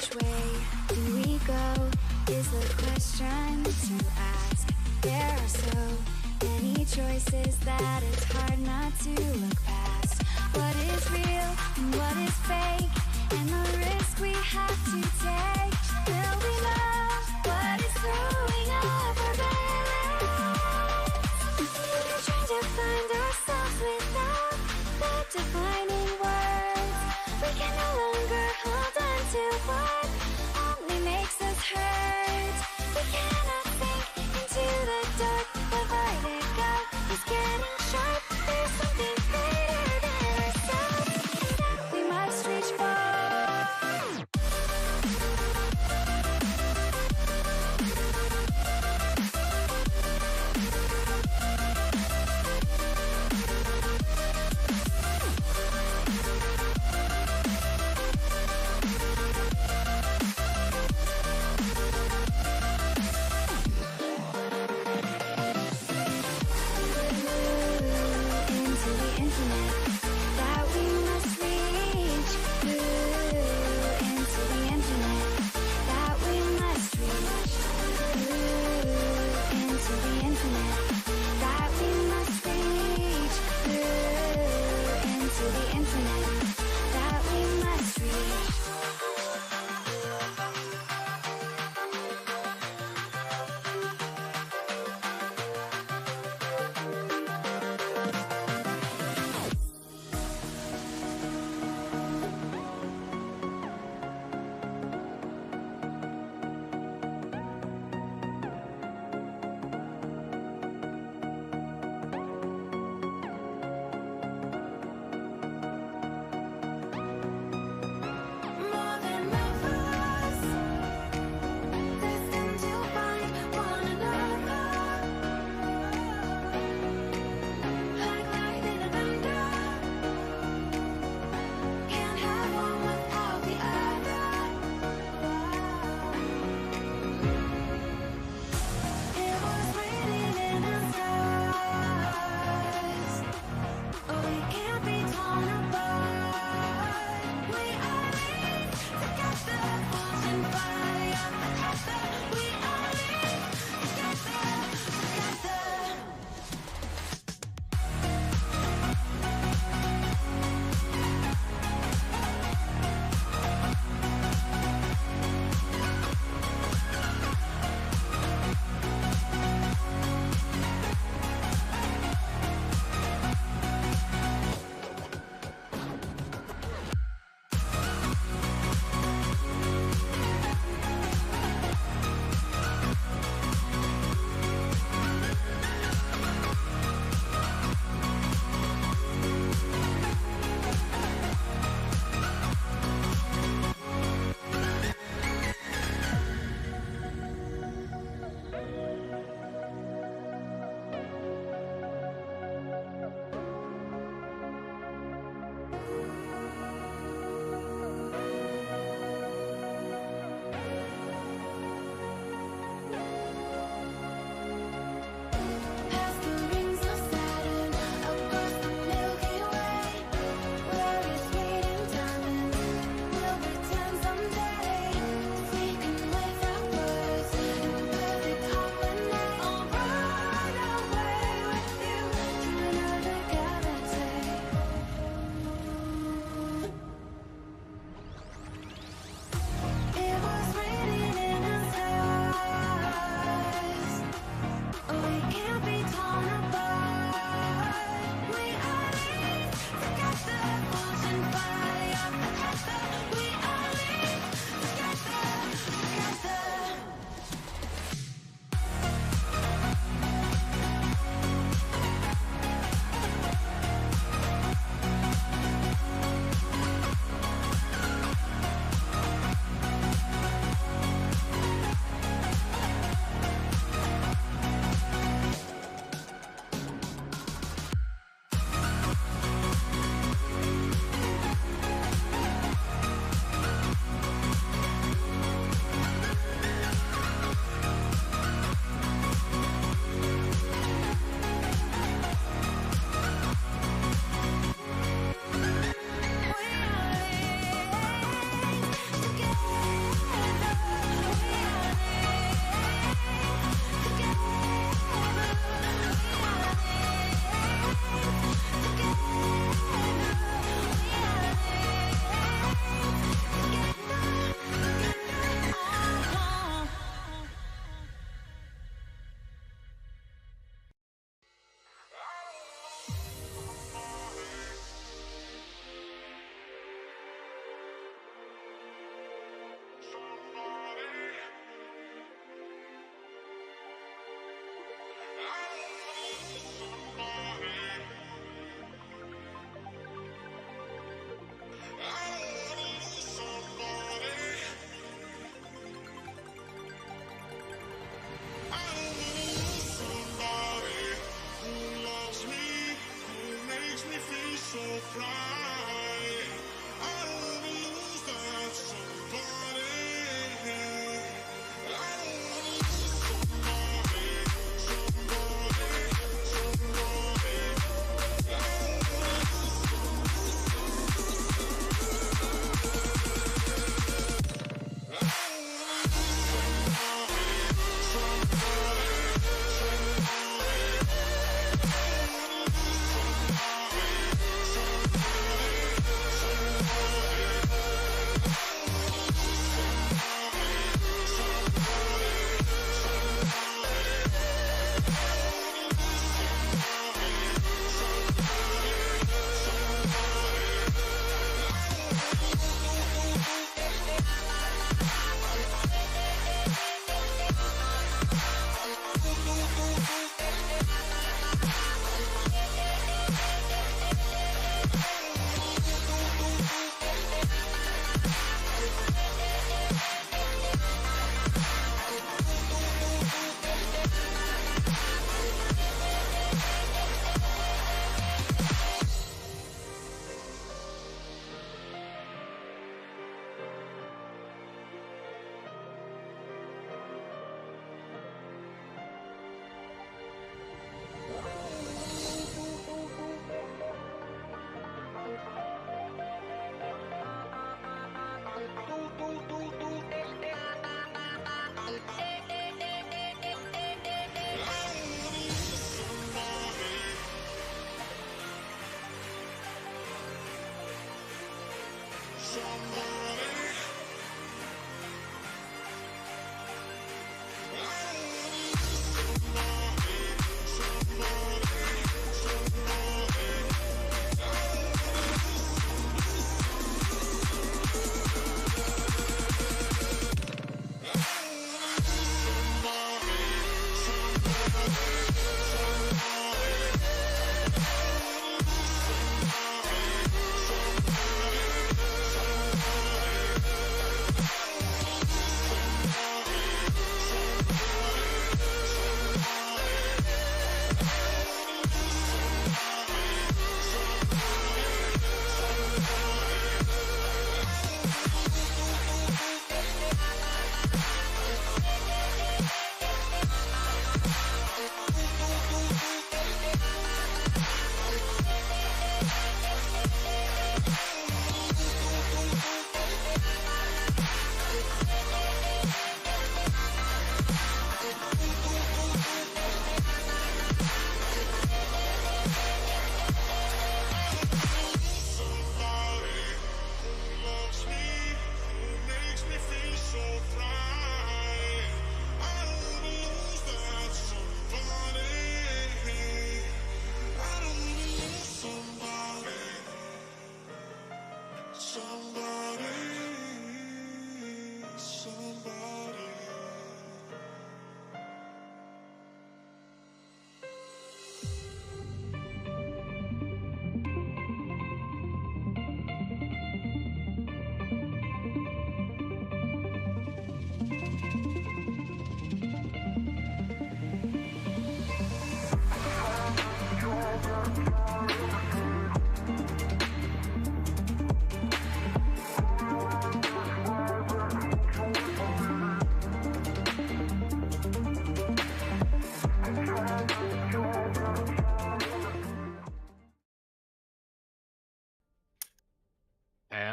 Which way do we go is the question to ask. There are so many choices that it's hard not to look past. What is real and what is fake, and the risk we have to take. Will we know what is throwing up our balance? We're trying to find ourselves without the defining words. We can no longer hold on to what only makes us hurt. We cannot sink into the dark. The vertigo is getting sharp. There's something greater than ourselves that we must reach for.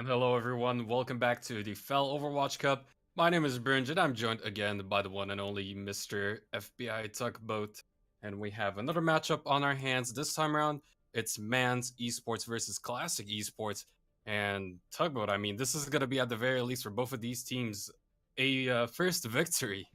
And hello everyone, welcome back to the Fell Overwatch Cup. My name is Bringe and I'm joined again by the one and only Mr. FBI Tugboat. And we have another matchup on our hands. This time around, it's Manse Esports versus Classic Esports. And Tugboat, I mean, this is going to be at the very least for both of these teams a first victory.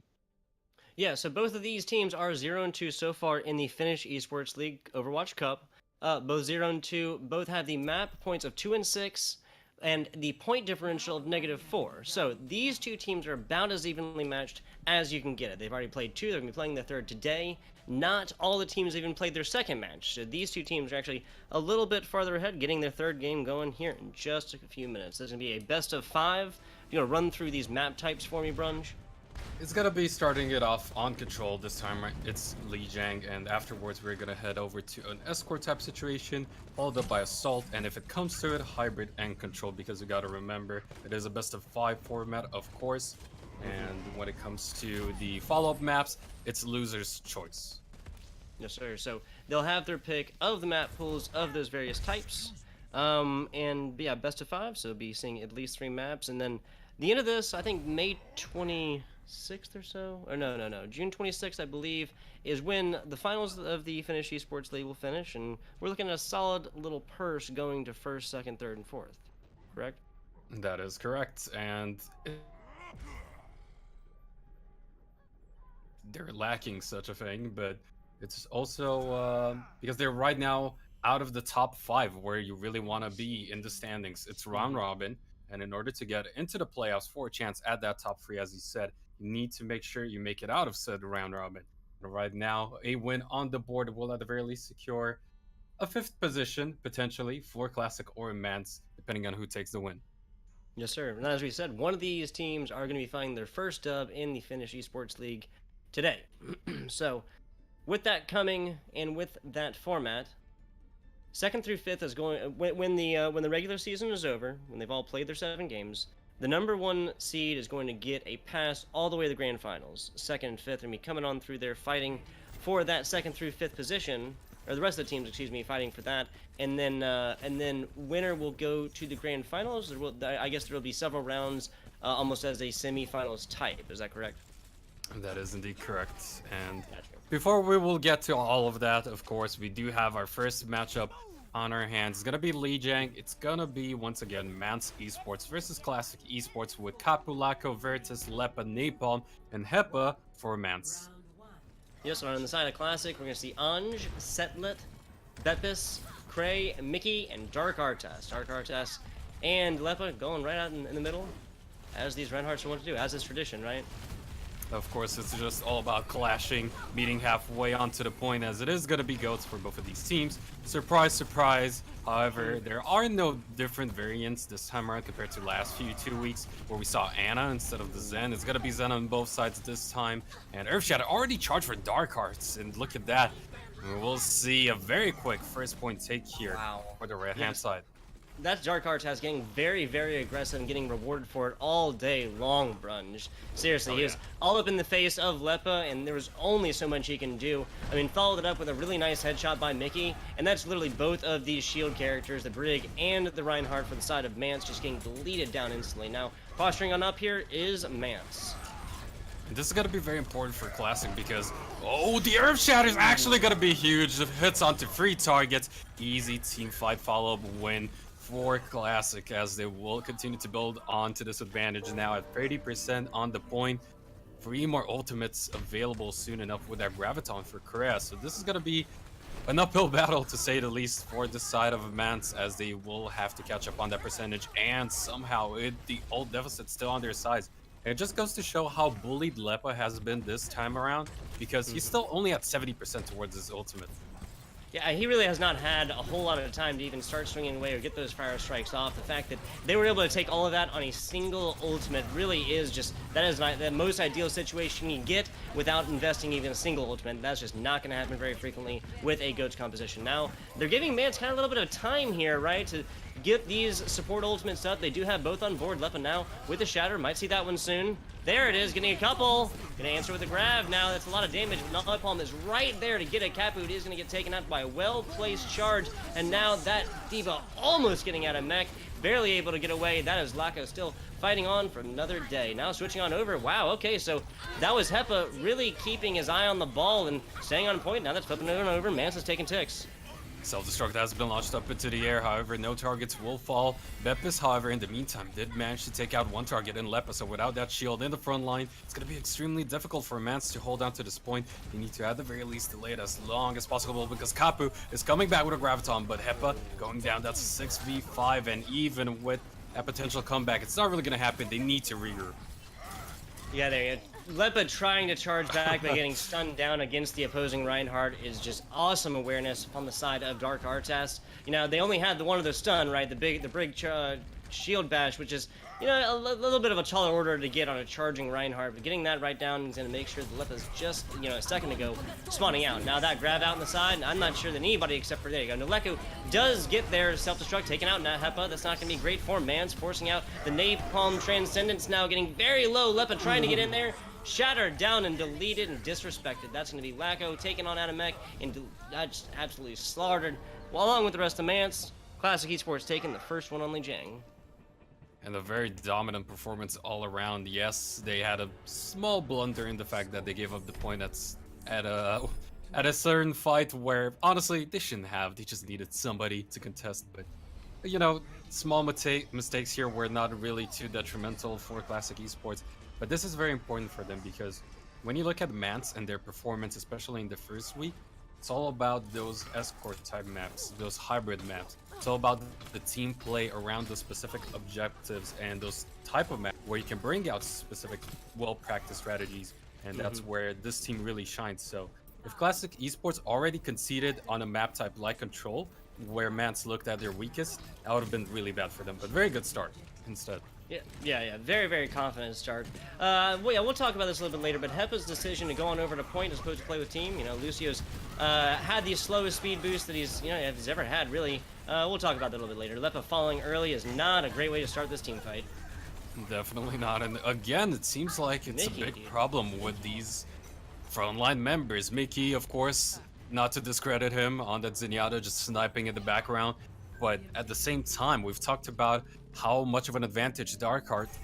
Yeah, so both of these teams are 0-2 so far in the Finnish Esports League Overwatch Cup. Both 0-2, both have the map points of 2 and 6, and the point differential of -4. So these two teams are about as evenly matched as you can get it. They've already played 2, they're going to be playing the third today. Not all the teams have even played their second match. So these two teams are actually a little bit farther ahead, getting their third game going here in just a few minutes. This is going to be a best of 5. You know, run through these map types for me, Brunge? It's gonna be starting it off on control this time, right? It's Lijiang, and afterwards we're gonna head over to an escort type situation, followed up by assault, and if it comes to it, hybrid and control, because you gotta remember, it is a best of 5 format, of course, and when it comes to the follow-up maps, it's loser's choice. Yes, sir. So they'll have their pick of the map pools of those various types, and yeah, best of 5, so be seeing at least 3 maps, and then the end of this, I think May 26th or so, or no, June 26th, I believe, is when the finals of the Finnish Esports League will finish, and we're looking at a solid little purse going to first, second, third, and fourth. Correct? That is correct, and they're lacking such a thing, but it's also because they're right now out of the top 5 where you really want to be in the standings. It's round robin, and in order to get into the playoffs for a chance at that top 3, as you said, you need to make sure you make it out of said round robin. And right now, a win on the board will at the very least secure a 5th position, potentially, for Classic or Manse, depending on who takes the win. Yes, sir. And as we said, one of these teams are going to be finding their first dub in the Finnish Esports League today. So, with that coming and with that format, 2nd through 5th is going when the regular season is over, when they've all played their 7 games. The number 1 seed is going to get a pass all the way to the grand finals. 2nd and 5th are going to be coming on through there fighting for that 2nd through 5th position, or the rest of the teams, excuse me, fighting for that. And then winner will go to the grand finals. I guess there will be several rounds, almost as a semifinals type. Is that correct? That is indeed correct. And before we will get to all of that, of course, we do have our first matchup on our hands. It's gonna be Lijiang. It's gonna be, once again, Manse Esports versus Classic Esports with Capulaco, Vertus, Lepa, Napalm, and Hepa for Manse. Yes, on the side of Classic, we're gonna see Anj, Setlet, Bepis, Cray, Mickey, and Dark Artas. Dark Artas and Lepa going right out in the middle, as these Reinhardts want to do, as is tradition, right? Of course, it's just all about clashing, meeting halfway onto the point, as it is going to be GOATs for both of these teams. Surprise, surprise. However, there are no different variants this time around compared to last 2 weeks, where we saw Ana instead of the Zen. It's going to be Zen on both sides this time. And Earthshadow already charged for Dark Hearts, and look at that. We'll see a very quick first point take here for the right-hand side. That Dark Artas getting very, very aggressive and getting rewarded for it all day long, Brunge. Seriously, he was all up in the face of Lepa, and there was only so much he can do. I mean, followed it up with a really nice headshot by Mickey, and that's literally both of these shield characters, the Brig and the Reinhardt for the side of Manse, just getting deleted down instantly. Now, posturing on up here is Manse. This is going to be very important for Classic because, the Earth Shatter is actually going to be huge. It hits onto 3 targets. Easy team fight follow-up win for Classic, as they will continue to build onto this advantage now at 30% on the point. 3 more ultimates available soon enough with that Graviton for Korea. So this is going to be an uphill battle, to say the least, for the side of Manse, as they will have to catch up on that percentage, and somehow the ult deficit still on their side. And it just goes to show how bullied Lepa has been this time around, because he's still only at 70% towards his ultimate. Yeah, he really has not had a whole lot of time to even start swinging away or get those fire strikes off. The fact that they were able to take all of that on a single ultimate really is just, that is the most ideal situation you get without investing even a single ultimate. That's just not going to happen very frequently with a GOATS composition. Now, they're giving Manse kind of a little bit of time here, right, to get these support ultimates up. They do have both on board. Lepa now with the Shatter. Might see that one soon. There it is, getting a couple. Gonna answer with a grab. Now that's a lot of damage. Napalm is right there to get a Capu. It is gonna get taken out by a well-placed charge. And now that Diva almost getting out of mech. barely able to get away. That is Lacko still fighting on for another day. Now switching on over. Wow, okay, so that was Hepa really keeping his eye on the ball and staying on point. Now that's flipping over and over. Manse is taking ticks. Self-destruct has been launched up into the air, however, no targets will fall. Beppis, however, in the meantime, did manage to take out one target in Lepa, so without that shield in the front line, it's going to be extremely difficult for Manse to hold on to this point. They need to, at the very least, delay it as long as possible, because Kapu is coming back with a Graviton, but Hepa going down, that's a 6v5, and even with a potential comeback, it's not really going to happen. They need to regroup. Yeah, there you go. Lepa trying to charge back by getting stunned down against the opposing Reinhardt is just awesome awareness on the side of Dark Artas. You know, they only had the one of the stun, right? The big shield bash, which is, you know, a little bit of a taller order to get on a charging Reinhardt, but getting that right down is going to make sure that Lepa's just, you know, a second ago spawning out. Now that grab out on the side, I'm not sure that anybody except for, there you go, Naleko does get their self-destruct taken out. Now Hepa, that's not going to be great for Manse, forcing out the Napalm Transcendence now getting very low. Lepa trying to get in there. Shattered down and deleted and disrespected. That's going to be Lacko taking on Adamek and just absolutely slaughtered. Well, along with the rest of Manse, Classic Esports taking the first one on Lijiang. And a very dominant performance all around. Yes, they had a small blunder in the fact that they gave up the point at a certain fight where, honestly, they shouldn't have. They just needed somebody to contest. But, you know, small mistakes here were not really too detrimental for Classic Esports. But this is very important for them because when you look at Manse and their performance, especially in the first week, it's all about those escort type maps, those hybrid maps. It's all about the team play around those specific objectives and those type of maps where you can bring out specific well-practiced strategies, and that's where this team really shines. So if Classic Esports already conceded on a map type like Control, where Manse looked at their weakest, that would have been really bad for them. But very good start instead. Yeah. Very, very confident start. We'll talk about this a little bit later, but Hepa's decision to go on over to point as opposed to play with team. You know, Lucio's had the slowest speed boost that he's ever had, really. We'll talk about that a little bit later. Lepa falling early is not a great way to start this team fight. Definitely not. And again, it seems like it's Mickey, a big dude. problem with these frontline members. Mickey, of course, not to discredit him on that Zenyatta just sniping in the background. But at the same time, we've talked about how much of an advantage Dark Arts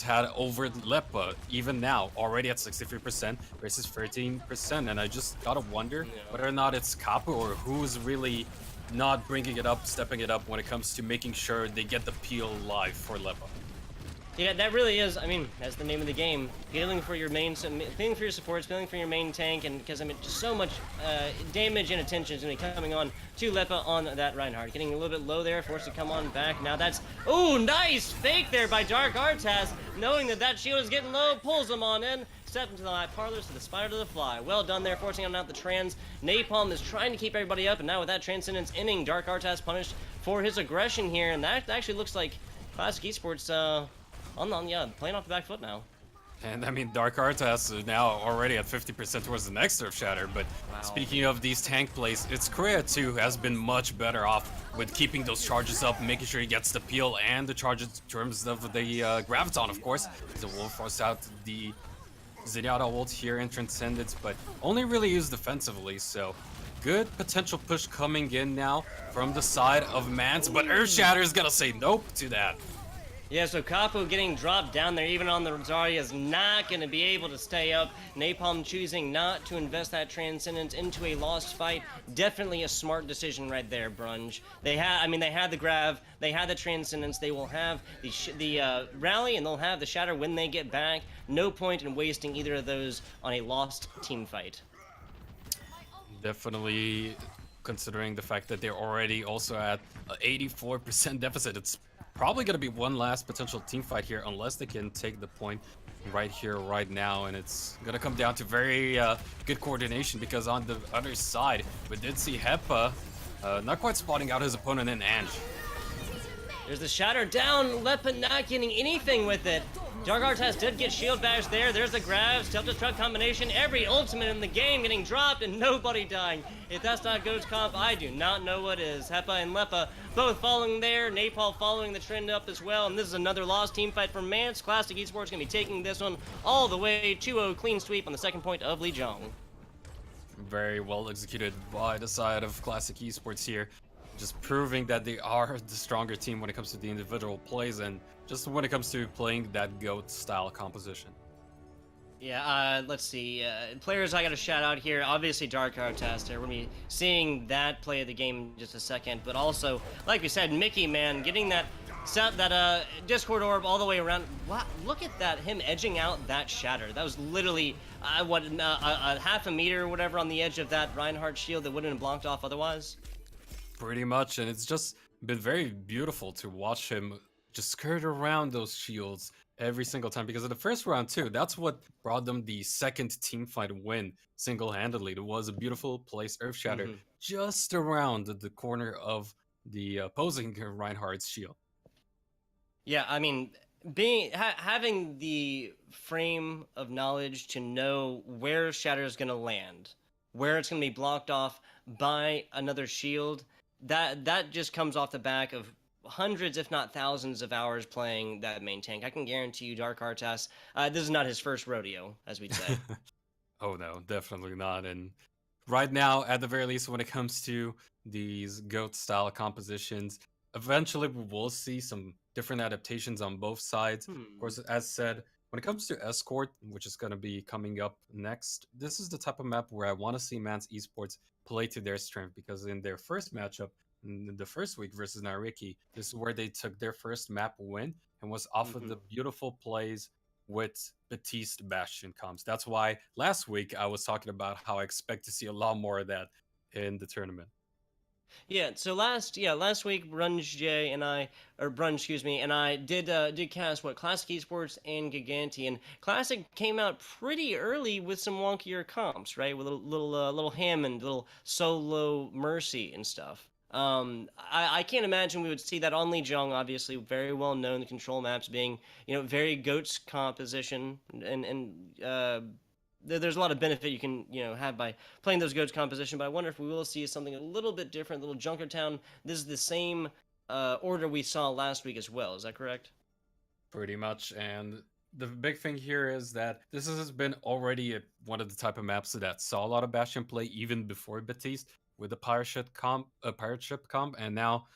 had over Lepa, even now, already at 63% versus 13%. And I just gotta wonder whether or not it's Kapu or who's really not bringing it up, stepping it up when it comes to making sure they get the peel live for Lepa. Yeah, that really is. I mean, that's the name of the game. Feeling for your feeling for your supports, feeling for your main tank, and because I mean, just so much damage and attention is going to be coming on to Lepa on that Reinhardt. Getting a little bit low there, forced to come on back. Now that's nice fake there by Dark Artas, knowing that shield is getting low, pulls him on in. Step into the eye parlors to the spider to the fly. Well done there, forcing him out the trans. Napalm is trying to keep everybody up, and now with that Transcendence inning, Dark Artas punished for his aggression here, and that actually looks like Classic Esports playing off the back foot now. And I mean, Dark Artas is now already at 50% towards the next Earth Shatter, but speaking of these tank plays, it's Korea too has been much better off with keeping those charges up, making sure he gets the peel and the charges in terms of the Graviton, of course. So we'll force out the Zenyatta ult here in Transcendence, but only really used defensively, so good potential push coming in now from the side of Manse, but Earth Shatter is gonna say nope to that. Yeah, so Kapu getting dropped down there, even on the Rosaria, is not going to be able to stay up. Napalm choosing not to invest that Transcendence into a lost fight. Definitely a smart decision right there, Brunge. They had the Grav, they had the Transcendence, they will have the Rally, and they'll have the Shatter when they get back. No point in wasting either of those on a lost team fight. Definitely, considering the fact that they're already also at 84% deficit, it's probably going to be one last potential team fight here unless they can take the point right here, right now. And it's going to come down to very good coordination because on the other side, we did see Hepa not quite spotting out his opponent in Ange. There's the Shatter down, Lepa not getting anything with it. Dark Artas did get shield bash there. There's the grab, self-destruct combination. Every ultimate in the game getting dropped and nobody dying. If that's not Ghost Comp, I do not know what is. Hepa and Lepa both following there. Napalm following the trend up as well. And this is another lost team fight for Manse. Classic Esports going to be taking this one all the way 2-0 clean sweep on the second point of Lijiang. Very well executed by the side of Classic Esports here. just proving that they are the stronger team when it comes to the individual plays and just when it comes to playing that GOAT style composition. Yeah, let's see. Players I got to shout out here. Obviously, Dark Artester. We're going to be seeing that play of the game in just a second. But also, like we said, Mickey, man, getting that Discord orb all the way around. Wow, look at that, him edging out that shatter. That was literally, a half a meter or whatever on the edge of that Reinhardt shield that wouldn't have blocked off otherwise. Pretty much, and it's just been very beautiful to watch him just skirt around those shields every single time, because in the first round too, that's what brought them the second team fight win single-handedly. It was a beautiful place Earth Shatter just around the corner of the opposing Reinhardt's shield. Yeah, I mean, having the frame of knowledge to know where Shatter is going to land, where it's going to be blocked off by another shield, that just comes off the back of hundreds, if not thousands, of hours playing that main tank. I can guarantee you, Dark Artas, this is not his first rodeo, as we'd say. Oh no, definitely not. And right now, at the very least, when it comes to these GOAT style compositions, eventually we will see some different adaptations on both sides. Of course, as said, when it comes to Escort, which is going to be coming up next, this is the type of map where I want to see Manse Esports play to their strength, because in their first matchup, in the first week versus Nariki, this is where they took their first map win and was off of the beautiful plays with Batiste Bastion comps. That's why last week I was talking about how I expect to see a lot more of that in the tournament. Yeah, so last week Brunj and I, or Brunj, excuse me, and I did cast Classic Esports and Giganti, and Classic came out pretty early with some wonkier comps, right? With a little Hammond, little Solo Mercy and stuff. I can't imagine we would see that on Lijiang, obviously very well known, the control maps being, very GOAT's composition, and there's a lot of benefit you can, have by playing those GOAT's composition, but I wonder if we will see something a little bit different, little Junkertown. This is the same order we saw last week as well, is that correct? Pretty much, and the big thing here is that this has been already one of the type of maps that saw a lot of Bastion play even before Batiste, with the pirate ship comp, and now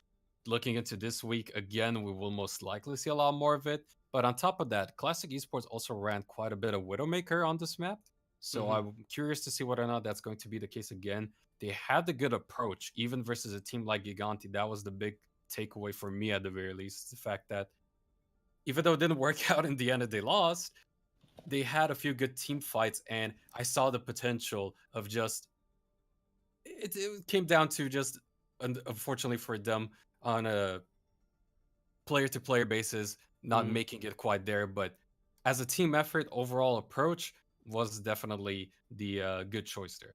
looking into this week again, we will most likely see a lot more of it. But on top of that, Classic Esports also ran quite a bit of Widowmaker on this map, so I'm curious to see whether or not that's going to be the case again. They had the good approach, even versus a team like Giganti. That was the big takeaway for me, at the very least, the fact that even though it didn't work out in the end and they lost, they had a few good team fights, and I saw the potential of just it came down to just, unfortunately for them, on a player-to-player basis, not making it quite there. But as a team effort, overall approach was definitely the good choice there.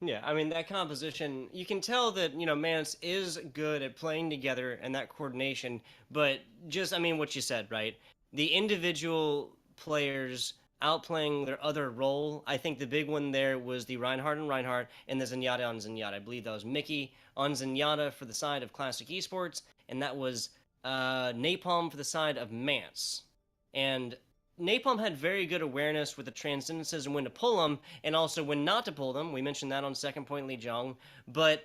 Yeah, I mean, that composition, you can tell that, Manse is good at playing together and that coordination, but just, I mean, what you said, right? The individual players outplaying their other role. I think the big one there was the Reinhardt and Reinhardt and the Zenyatta on Zenyatta. I believe that was Mickey on Zenyatta for the side of Classic Esports, and that was Napalm for the side of Manse. And Napalm had very good awareness with the transcendences and when to pull them, and also when not to pull them. We mentioned that on Second Point Lijiang, but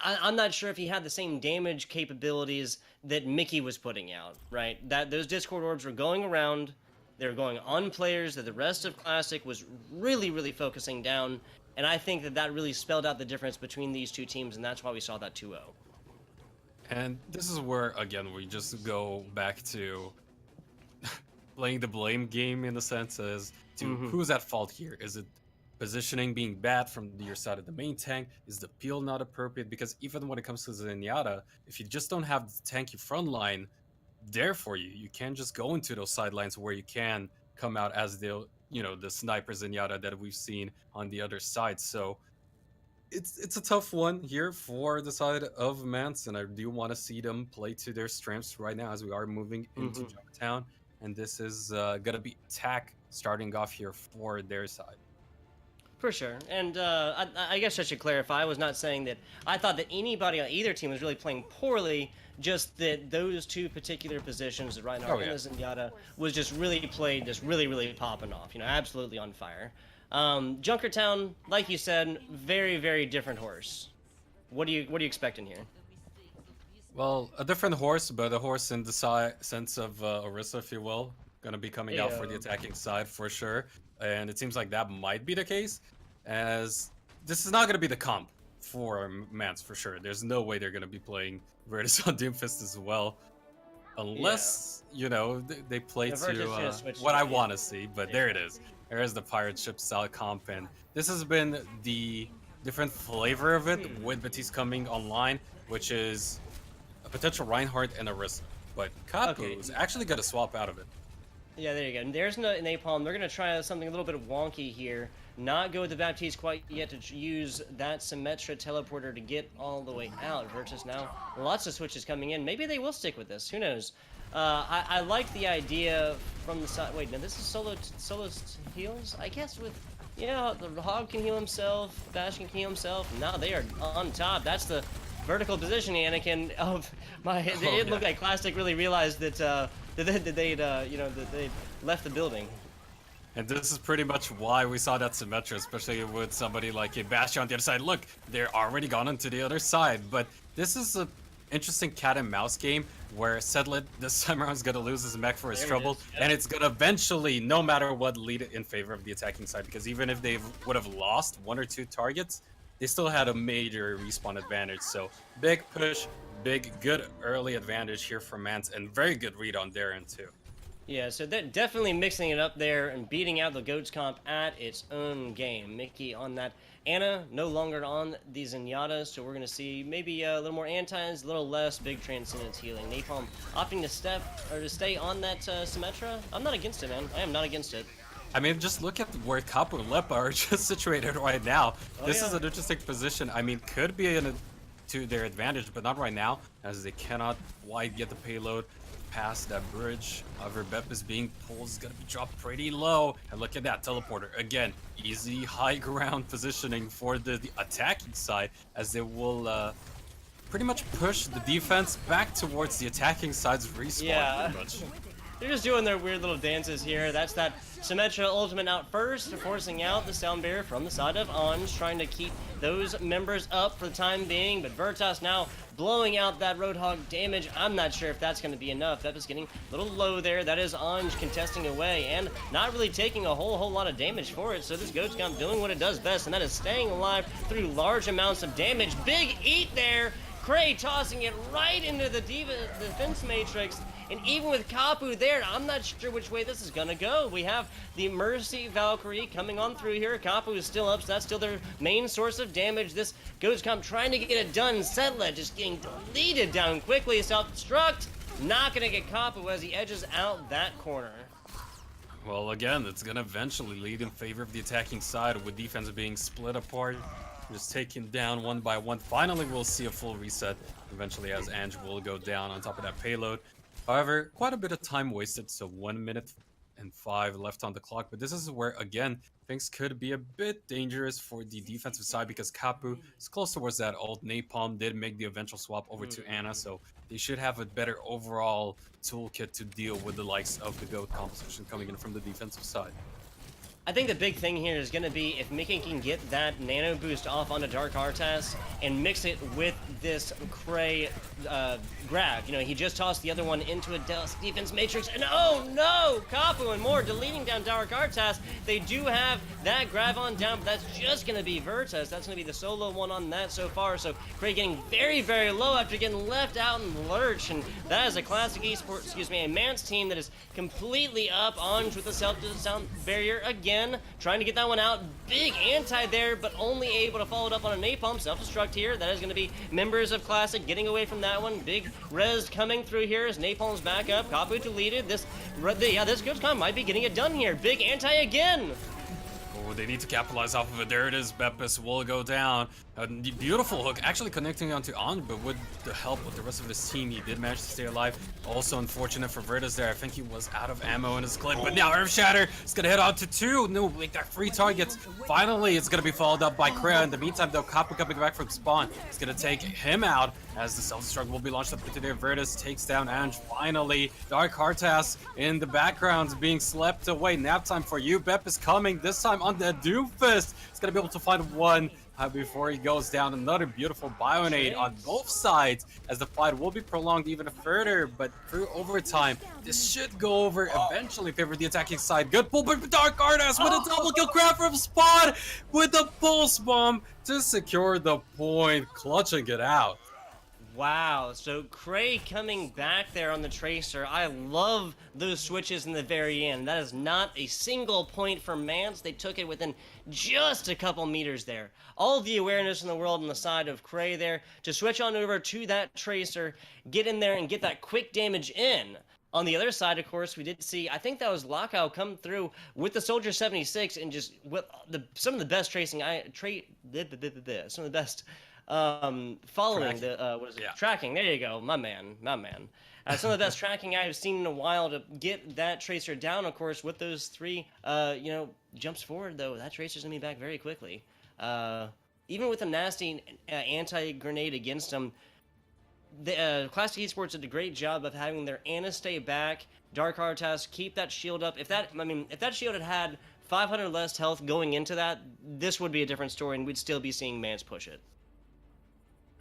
I'm not sure if he had the same damage capabilities that Mickey was putting out, right? That those Discord orbs were going around, they were going on players that the rest of Classic was really, really focusing down, and I think that really spelled out the difference between these two teams, and that's why we saw that 2-0. And this is where, again, we just go back to playing the blame game, in a sense, as to who's at fault here. Is it positioning being bad from your side of the main tank? Is the peel not appropriate? Because even when it comes to Zenyatta, if you just don't have the tanky front line there for you, you can't just go into those sidelines where you can come out as the sniper Zenyatta that we've seen on the other side. So it's a tough one here for the side of Manse, and I do want to see them play to their strengths right now as we are moving into Junkertown. And this is gonna be attack starting off here for their side. For sure. And I guess I should clarify, I was not saying that I thought that anybody on either team was really playing poorly, just that those two particular positions, the Reinhardt and the Zenyatta, was just really played, just really, really popping off, absolutely on fire. Junkertown, like you said, very, very different horse. What do you expecting here? Well, a different horse, but a horse in the sense of Orisa, if you will, gonna be coming out for the attacking side for sure. And it seems like that might be the case, as this is not gonna be the comp for Manse for sure. There's no way they're gonna be playing Virtus on Doomfist as well, unless you know they play to what I want to see. But there it is. There is the pirate ship style comp, and this has been the different flavor of it with Batiste coming online, which is a potential Reinhardt and Orisa. But Kapu is actually going to swap out of it. Yeah, there you go. And there's no Napalm. They're going to try something a little bit wonky here. Not go with the Baptiste quite yet to use that Symmetra teleporter to get all the way out. Virtus now, lots of switches coming in. Maybe they will stick with this. Who knows? I like the idea from the side. Wait, no, this is solo heals? I guess with, yeah, the Hog can heal himself, Bastion can heal himself. Now they are on top. That's the vertical position, Anakin, of my. It looked like Classic really realized that they'd left the building. And this is pretty much why we saw that Symmetra, especially with somebody like a Bastion on the other side. Look, they're already gone onto the other side, but this is an interesting cat and mouse game where Sedlet this time around is going to lose his mech for his trouble, and it's going to eventually, no matter what, lead it in favor of the attacking side, because even if they would have lost 1 or 2 targets, they still had a major respawn advantage. So big push, big, good early advantage here for Manse, and very good read on their end too. Yeah, so they're definitely mixing it up there and beating out the Goats comp at its own game. Mickey on that. Anna no longer on the Zenyatta, so we're going to see maybe a little more Antis, a little less big Transcendence healing. Napalm opting to stay on that Symmetra. I'm not against it, man. I am not against it. I mean, just look at where Kapu and Lepa are just situated right now. This is an interesting position. I mean, could be to their advantage, but not right now, as they cannot wide get the payload past that bridge. However, Bep is being pulled, is going to be dropped pretty low. And look at that teleporter. Again, easy high ground positioning for the attacking side, as they will pretty much push the defense back towards the attacking side's respawn. Yeah. Pretty much. They're just doing their weird little dances here. That's that Symmetra ultimate out first, forcing out the sound barrier from the side of Anj, trying to keep those members up for the time being. But Virtus now blowing out that Roadhog damage. I'm not sure if that's going to be enough. That is getting a little low there. That is Anj contesting away and not really taking a whole lot of damage for it. So this Ghost Comp doing what it does best, and that is staying alive through large amounts of damage. Big eat there. Cray tossing it right into the defense matrix. And even with Kapu there, I'm not sure which way this is going to go. We have the Mercy Valkyrie coming on through here. Kapu is still up, so that's still their main source of damage. This Ghost Comp trying to get it done. Setla just getting deleted down quickly. Self-destruct. Not going to get Kapu as he edges out that corner. Well, again, it's going to eventually lead in favor of the attacking side, with defense being split apart. Just taken down one by one. Finally, we'll see a full reset eventually, as Ange will go down on top of that payload. However, quite a bit of time wasted, so 1 minute and 5 left on the clock. But this is where, again, things could be a bit dangerous for the defensive side, because Kapu is close towards that ult. Napalm did make the eventual swap over to Anna, so they should have a better overall toolkit to deal with the likes of the GOAT composition coming in from the defensive side. I think the big thing here is going to be if Mickey can get that nano boost off onto Dark Artas and mix it with this Cray grab. You know, he just tossed the other one into a defense matrix, and oh no! Kapu and more deleting down Dark Artas. They do have that grab on down, but that's just going to be Virtus. That's going to be the solo one on that so far. So Cray getting very, very low after getting left out in lurch, and that is a classic esports, a Manse team that is completely up on with the self-sound barrier again. Trying to get that one out. Big anti there, but only able to follow it up on a napalm. Self-destruct here. That is going to be members of Classic getting away from that one. Big res coming through here as napalm's back up. Kapu deleted. This Ghost Comp might be getting it done here. Big anti again. Oh, they need to capitalize off of it. There it is. Bepis will go down. A beautiful hook, actually connecting onto Anj, but with the help of the rest of his team, he did manage to stay alive. Also unfortunate for Virtus there. I think he was out of ammo in his clip, but now Earth Shatter is going to hit on to 2. No, make that 3 targets. Finally, it's going to be followed up by Kreia. In the meantime, though, Kapu coming back from spawn is going to take him out as the self-destruct will be launched up into there. Virtus takes down Anj. Finally, Dark Hartas in the background being slept away. Nap time for you. Bep is coming, this time on the Doomfist. He's going to be able to find one before he goes down. Another beautiful Bionade on both sides as the fight will be prolonged even further, but through overtime, this should go over eventually favor the attacking side. Good pull by Dark Ardas with a double kill grab from Spot with the pulse bomb to secure the point, clutching it out. Wow, so Cray coming back there on the Tracer. I love those switches in the very end. That is not a single point for Manse. They took it within just a couple meters there. All of the awareness in the world on the side of Cray there to switch on over to that Tracer, get in there and get that quick damage in. On the other side, of course, we did see, I think that was Lockout come through with the Soldier 76 and just with some of the best tracing, some of the best following the tracking. There you go, my man. Some of the best tracking I have seen in a while to get that Tracer down. Of course, with those three, jumps forward though, that Tracer's gonna be back very quickly. Even with a nasty anti-grenade against him, the Classic Esports did a great job of having their Ana stay back, Dark Artas keep that shield up. If that shield had 500 less health going into that, this would be a different story, and we'd still be seeing Manse push it.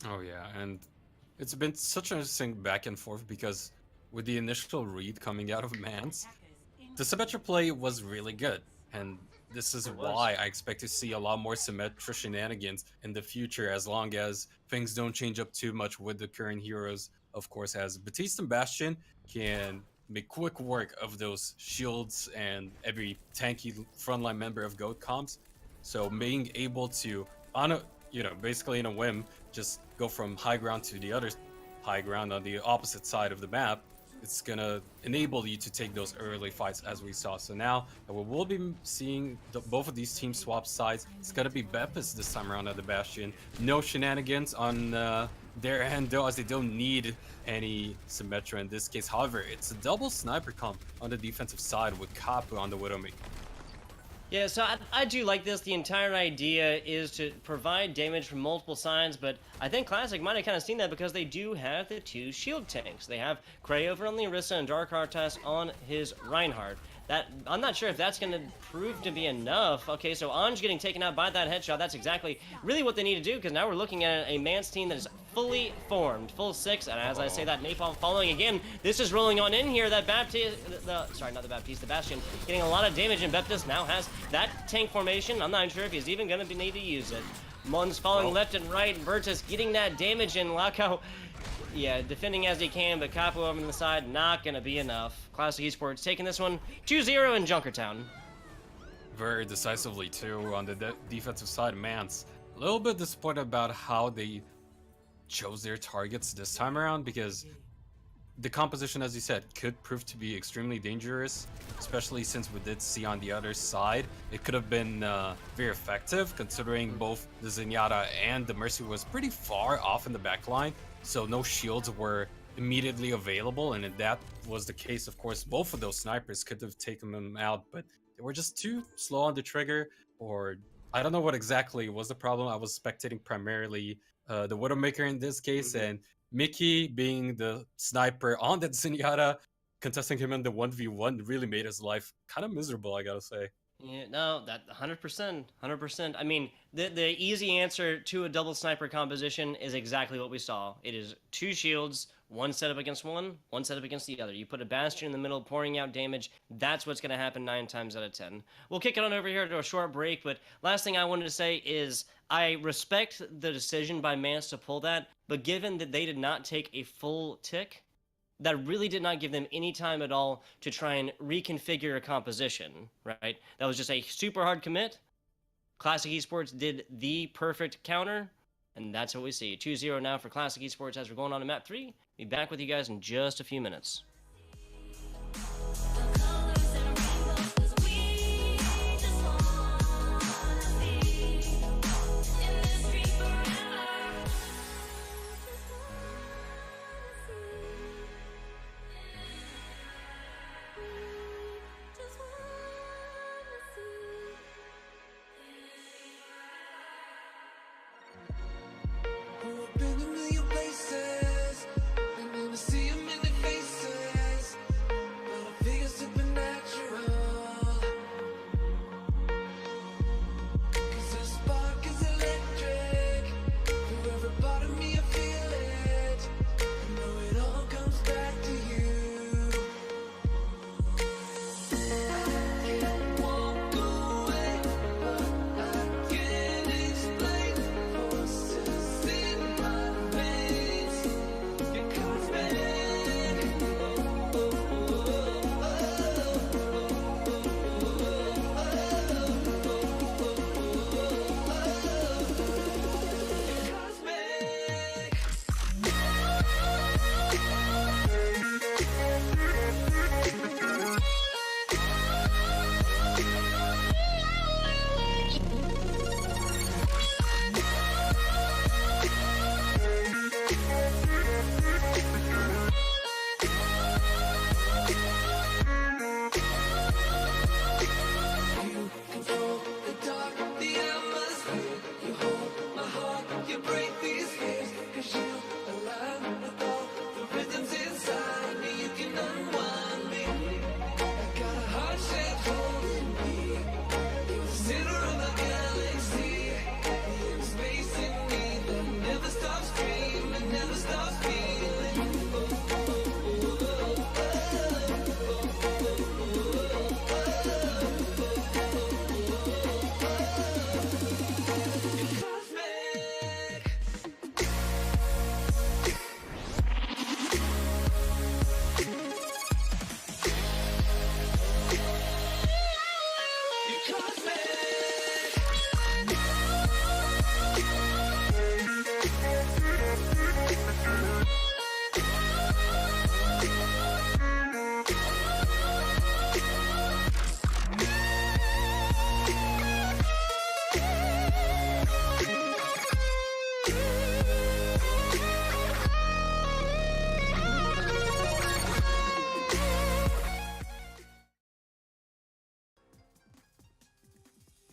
Oh yeah, and it's been such an interesting back and forth because with the initial read coming out of Manse, the Symmetra play was really good, and this is why I expect to see a lot more Symmetra shenanigans in the future as long as things don't change up too much with the current heroes. Of course, as Batiste and Bastion can make quick work of those shields and every tanky frontline member of GOAT comps. So being able to, basically in a whim, just go from high ground to the other high ground on the opposite side of the map, it's gonna enable you to take those early fights as we saw. So now we will be seeing both of these teams swap sides. It's gonna be Bepis this time around at the Bastion. No shenanigans on their end though, as they don't need any Symmetra in this case. However, it's a double sniper comp on the defensive side with Kapu on the Widowmaker. Yeah, so I do like this. The entire idea is to provide damage from multiple sides, but I think Classic might have kind of seen that because they do have the two shield tanks. They have Cray over on the Orisa and Dark Artas on his Reinhardt. I'm not sure if that's going to prove to be enough. Okay, so Anj getting taken out by that headshot. That's exactly really what they need to do, because now we're looking at a Manse team that is fully formed, full six, and as I say that, Napalm following again. This is rolling on in here. That the Bastion getting a lot of damage, and Beptis now has that tank formation. I'm not sure if he's even going to need to use it. Mons following left and right. Virtus getting that damage, and Lockout, defending as he can, but Capo over on the side, not going to be enough. Classic Esports taking this one 2-0 in Junkertown. Very decisively, too, on the defensive side. Manse, a little bit disappointed about how they chose their targets this time around, because the composition, as you said, could prove to be extremely dangerous, especially since we did see on the other side. It could have been very effective, considering both the Zenyatta and the Mercy was pretty far off in the backline, so no shields were immediately available, and if that was the case, of course, both of those snipers could have taken them out, but they were just too slow on the trigger, or I don't know what exactly was the problem. I was spectating primarily the Widowmaker in this case, and Mickey being the sniper on that Zenyatta, contesting him in the 1v1 really made his life kind of miserable, I gotta say. Yeah, no, that 100%. I mean, the easy answer to a double sniper composition is exactly what we saw. It is two shields, one set up against one set up against the other. You put a Bastion in the middle, pouring out damage. That's what's going to happen 9 times out of 10. We'll kick it on over here to a short break, but last thing I wanted to say is I respect the decision by Manse to pull that, but given that they did not take a full tick, that really did not give them any time at all to try and reconfigure a composition, right? That was just a super hard commit. Classic Esports did the perfect counter, and that's what we see. 2-0 now for Classic Esports as we're going on to map 3. Be back with you guys in just a few minutes. Been a million places, and never see a million faces.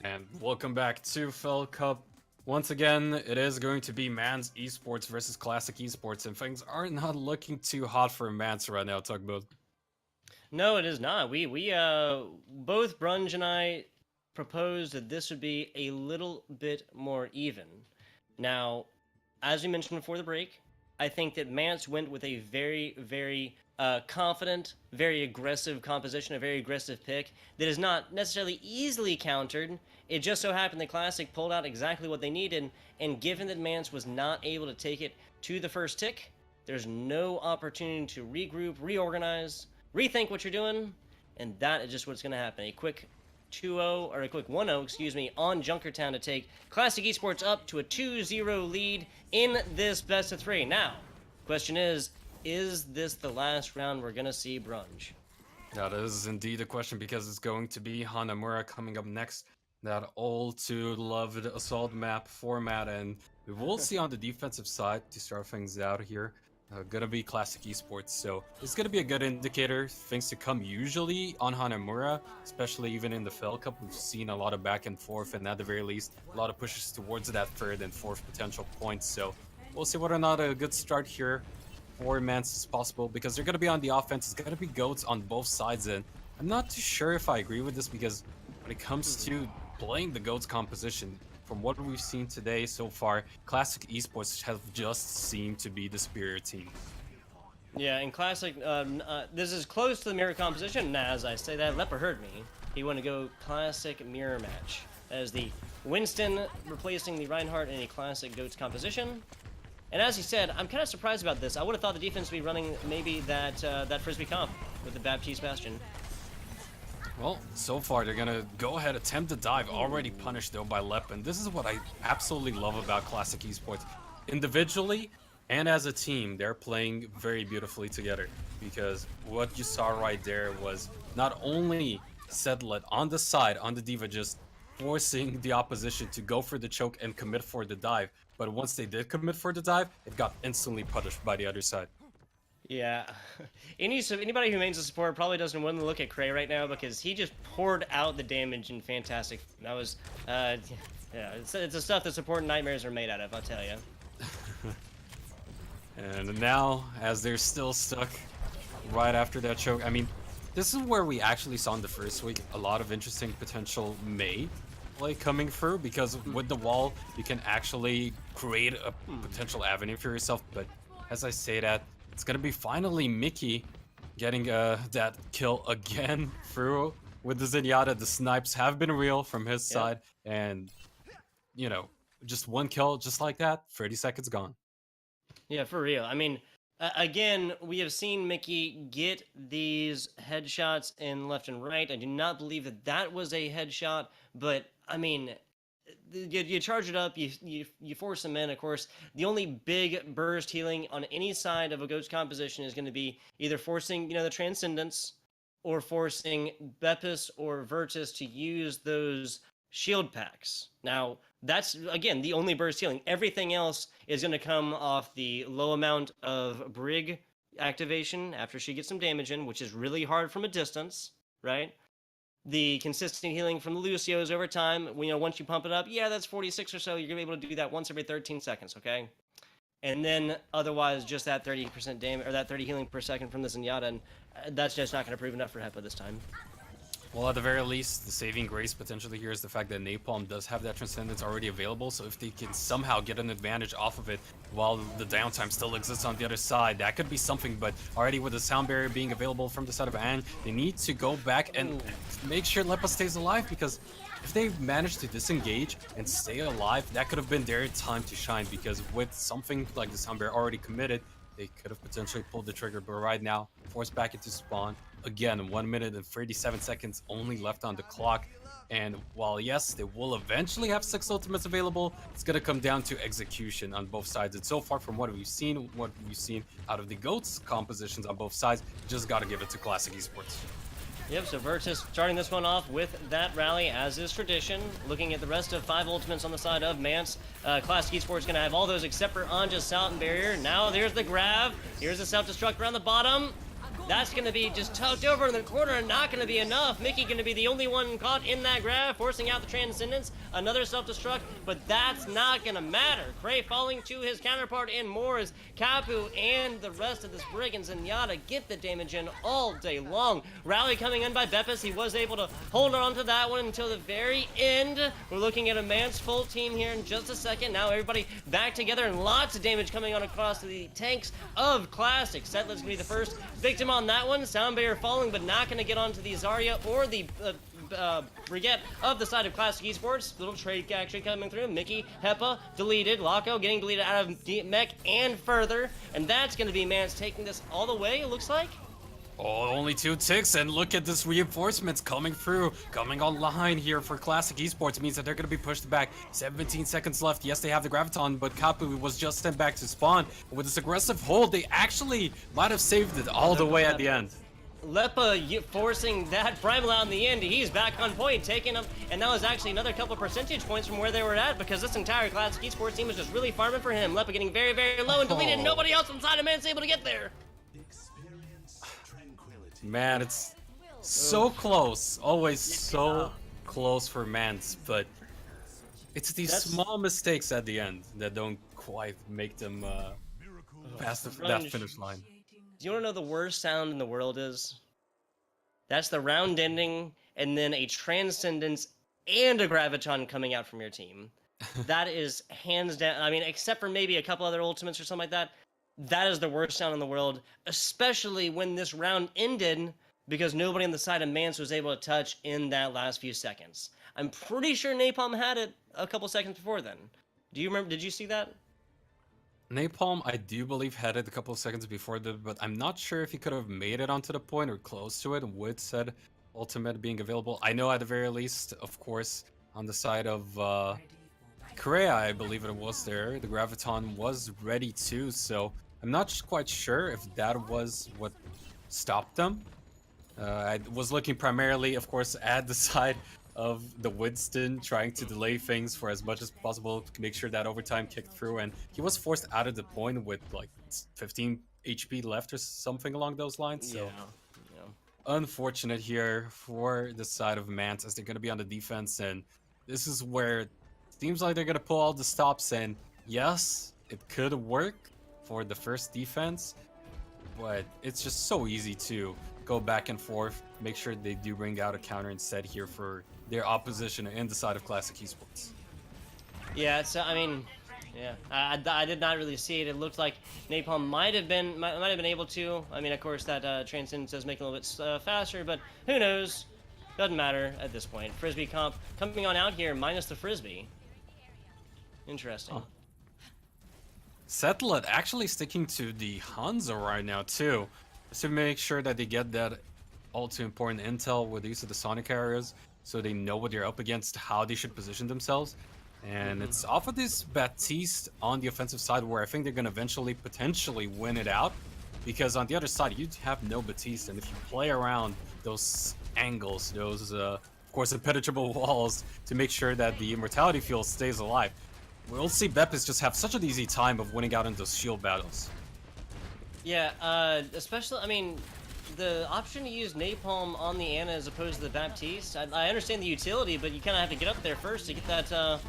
And welcome back to Fel Cup. Once again, it is going to be Manse Esports versus Classic Esports, and things are not looking too hot for Manse right now, Tugboat. No, it is not. We both Brunge and I proposed that this would be a little bit more even. Now, as we mentioned before the break, I think that Manse went with a very confident, very aggressive composition, a very aggressive pick that is not necessarily easily countered. It just so happened the Classic pulled out exactly what they needed, and given that Manse was not able to take it to the first tick, there's no opportunity to regroup, reorganize, rethink what you're doing, and that is just what's going to happen. A quick 2-0, or a quick 1-0, excuse me, on Junkertown to take Classic Esports up to a 2-0 lead in this best of 3. Now, question is this the last round we're going to see Brunge? That is indeed a question, because it's going to be Hanamura coming up next. That all too loved assault map format, and we will see on the defensive side to start things out here. Gonna be Classic Esports, so it's gonna be a good indicator. Things to come usually on Hanamura, especially even in the Fel Cup. We've seen a lot of back and forth, and at the very least, a lot of pushes towards that third and fourth potential points. So we'll see whether or not a good start here for Manse is possible, because they're gonna be on the offense. It's gonna be goats on both sides, and I'm not too sure if I agree with this, because when it comes to playing the goats composition, from what we've seen today so far, Classic Esports have just seemed to be the superior team. Yeah, in Classic, this is close to the mirror composition. And as I say that, Leper heard me. He wanted to go Classic mirror match. As the Winston replacing the Reinhardt in a Classic Goats composition. And as he said, I'm kind of surprised about this. I would have thought the defense would be running maybe that Frisbee comp with the Baptiste Bastion. Well, so far they're gonna go ahead, attempt the dive, already punished though by Lep, and this is what I absolutely love about Classic Esports. Individually and as a team, they're playing very beautifully together, because what you saw right there was not only Sedlet on the side, on the Diva, just forcing the opposition to go for the choke and commit for the dive, but once they did commit for the dive, it got instantly punished by the other side. Yeah, anybody who remains a support probably doesn't want to look at Cray right now, because he just poured out the damage in fantastic. That was, yeah, it's the stuff that support nightmares are made out of, I'll tell you. And now, as they're still stuck right after that choke, I mean, this is where we actually saw in the first week a lot of interesting potential Mei play coming through, because with the wall, you can actually create a potential avenue for yourself. But as I say that, it's gonna be finally Mickey getting that kill again through with the Zenyatta. The snipes have been real from his side, and you know, just one kill just like that, 30 seconds gone. Yeah, for real. I mean, again, we have seen Mickey get these headshots in left and right. I do not believe that that was a headshot, but I mean, you charge it up, you force them in. Of course, the only big burst healing on any side of a Goat's composition is going to be either forcing, the Transcendence, or forcing Bepis or Virtus to use those shield packs. Now, that's, again, the only burst healing. Everything else is going to come off the low amount of Brig activation after she gets some damage in, which is really hard from a distance, right? The consistent healing from the Lucios over time, once you pump it up, yeah, that's 46 or so. You're going to be able to do that once every 13 seconds, okay? And then otherwise, just that 30% damage, or that 30 healing per second from the Zenyatta, and that's just not going to prove enough for Hepa this time. Well, at the very least, the saving grace potentially here is the fact that Napalm does have that Transcendence already available, so if they can somehow get an advantage off of it while the downtime still exists on the other side, that could be something. But already with the sound barrier being available from the side of Anne, they need to go back and make sure Lepa stays alive, because if they manage to disengage and stay alive, that could have been their time to shine, because with something like the sound barrier already committed, they could have potentially pulled the trigger. But right now, forced back into spawn. Again, 1 minute and 37 seconds only left on the clock. And while, yes, they will eventually have 6 ultimates available, it's going to come down to execution on both sides. And so far, from what we've seen out of the GOATs compositions on both sides, just got to give it to Classic Esports. Yep, so Virtus starting this one off with that rally, as is tradition. Looking at the rest of 5 ultimates on the side of Manse. Classic Esports going to have all those except for Anja's Sound Barrier. Now there's the grab. Here's the self-destruct around the bottom. That's going to be just tucked over in the corner and not going to be enough. Mickey going to be the only one caught in that grab, forcing out the Transcendence. Another self-destruct, but that's not going to matter. Cray falling to his counterpart and more as Kapu and the rest of this Brigands and Yada get the damage in all day long. Rally coming in by Beppis. He was able to hold on to that one until the very end. We're looking at a Manse full team here in just a second. Now everybody back together and lots of damage coming on across the tanks of Classic. Setlet's going to be the first victim on that one. Soundbarrier falling, but not going to get onto the Zarya or the Brigette of the side of Classic Esports. Little trade actually coming through. Mickey, Hepa, deleted. Laco getting deleted out of mech and further. And that's going to be Manse taking this all the way, it looks like. Oh, only 2 ticks, and look at this reinforcements coming through, coming online here for Classic Esports. It means that they're going to be pushed back. 17 seconds left. Yes, they have the Graviton, but Kapu was just sent back to spawn. With this aggressive hold, they actually might have saved it all the way at the end. Lepa forcing that Primal out in the end. He's back on point, taking him, and that was actually another couple percentage points from where they were at, because this entire Classic Esports team was just really farming for him. Lepa getting very, very low and deleted. Nobody else inside of Man's able to get there. Man, it's so close. Always so close for Manse, but it's these small mistakes at the end that don't quite make them past that finish line. Do you want to know the worst sound in the world is? That's the round ending, and then a Transcendence and a Graviton coming out from your team. That is hands down, I mean, except for maybe a couple other ultimates or something like that, that is the worst sound in the world, especially when this round ended because nobody on the side of Manse was able to touch in that last few seconds. I'm pretty sure Napalm had it a couple seconds before then. Do you remember, did you see that? Napalm, I do believe, had it a couple of seconds before but I'm not sure if he could have made it onto the point or close to it with said ultimate being available. I know at the very least, of course, on the side of Korea, I believe it was there, the Graviton was ready too, so I'm not quite sure if that was what stopped them. I was looking primarily, of course, at the side of the Winston, trying to delay things for as much as possible to make sure that overtime kicked through, and he was forced out of the point with like 15 HP left or something along those lines. So unfortunate here for the side of Manse, as they're going to be on the defense, and this is where it seems like they're going to pull all the stops, and yes, it could work for the first defense, but it's just so easy to go back and forth, make sure they do bring out a counter instead here for their opposition in the side of Classic Esports. Yeah, so I mean, yeah, I did not really see it. It looked like Napalm might have been able to. I mean, of course, that Transcendence does make it a little bit faster, but who knows? Doesn't matter at this point. Frisbee comp coming on out here, minus the Frisbee. Interesting. Oh. Setlet actually sticking to the Hanzo right now too, just to make sure that they get that all too important intel with the use of the Sonic areas, so they know what they're up against, how they should position themselves. And it's off of this Baptiste on the offensive side where I think they're going to eventually potentially win it out, because on the other side you have no Baptiste, and if you play around those angles, those of course impenetrable walls to make sure that the immortality fuel stays alive, we'll see Beppis just have such an easy time of winning out in those shield battles. Yeah, especially, I mean, the option to use Napalm on the Ana as opposed to the Baptiste, I understand the utility, but you kind of have to get up there first to get that,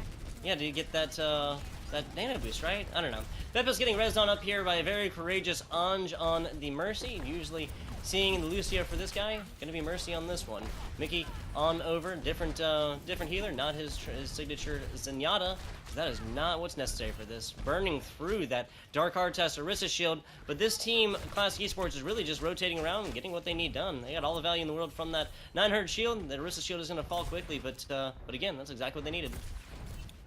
yeah, to get that, that nano boost, right? I don't know. Beppis getting rezzed on up here by a very courageous Anj on the Mercy, usually seeing the Lucio for this guy, gonna be Mercy on this one. Mickey on over, different healer, not his signature Zenyatta. That is not what's necessary for this. Burning through that Dark Hard Test Orisa shield, but this team, Classic Esports, is really just rotating around and getting what they need done. They got all the value in the world from that 900 shield. The Orisa shield is gonna fall quickly, but again, that's exactly what they needed.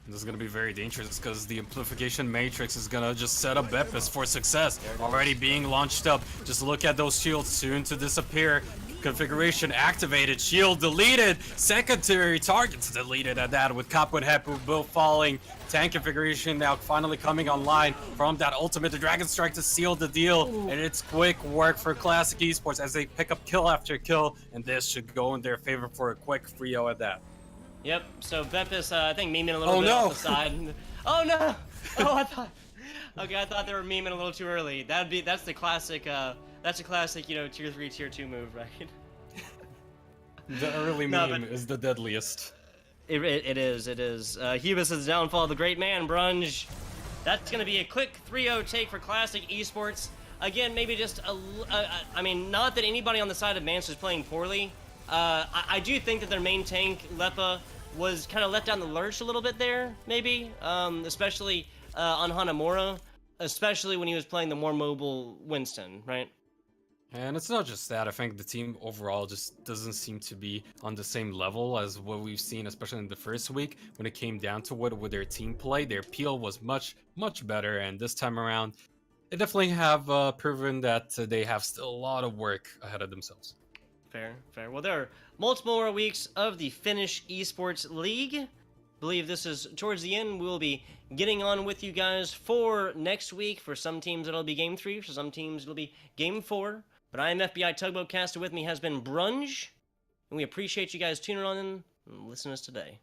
This is going to be very dangerous because the Amplification Matrix is going to just set up Beppis for success. Already being launched up. Just look at those shields soon to disappear. Configuration activated. Shield deleted. Secondary targets deleted at that with Kapu and Hepu both falling. Tank configuration now finally coming online from that ultimate. The Dragon Strike to seal the deal. And it's quick work for Classic Esports as they pick up kill after kill. And this should go in their favor for a quick 3-0 at that. Yep, so Beppis, I think, memeing a little bit off the side. Oh no! Oh, I thought they were memeing a little too early. That's the classic That's a classic, you know, tier 3, tier 2 move, right? The early No, meme but- is the deadliest. It is. Hubris' downfall of the great man, Brunge. That's going to be a quick 3-0 take for Classic Esports. Again, maybe just I mean, not that anybody on the side of Manse is playing poorly. I do think that their main tank, Lepa, was kind of let down the lurch a little bit there, maybe. Especially on Hanamura. Especially when he was playing the more mobile Winston, right? And it's not just that, I think the team overall just doesn't seem to be on the same level as what we've seen, especially in the first week. When it came down to it with their team play, their peel was much better, and this time around, they definitely have proven that they have still a lot of work ahead of themselves. Fair. Well, there are multiple more weeks of the Finnish Esports League. I believe this is towards the end. We'll be getting on with you guys for next week. For some teams, it'll be Game 3. For some teams, it'll be Game 4. But I am FBI Tugboat Caster. With me has been Brunge, and we appreciate you guys tuning on in and listening to us today.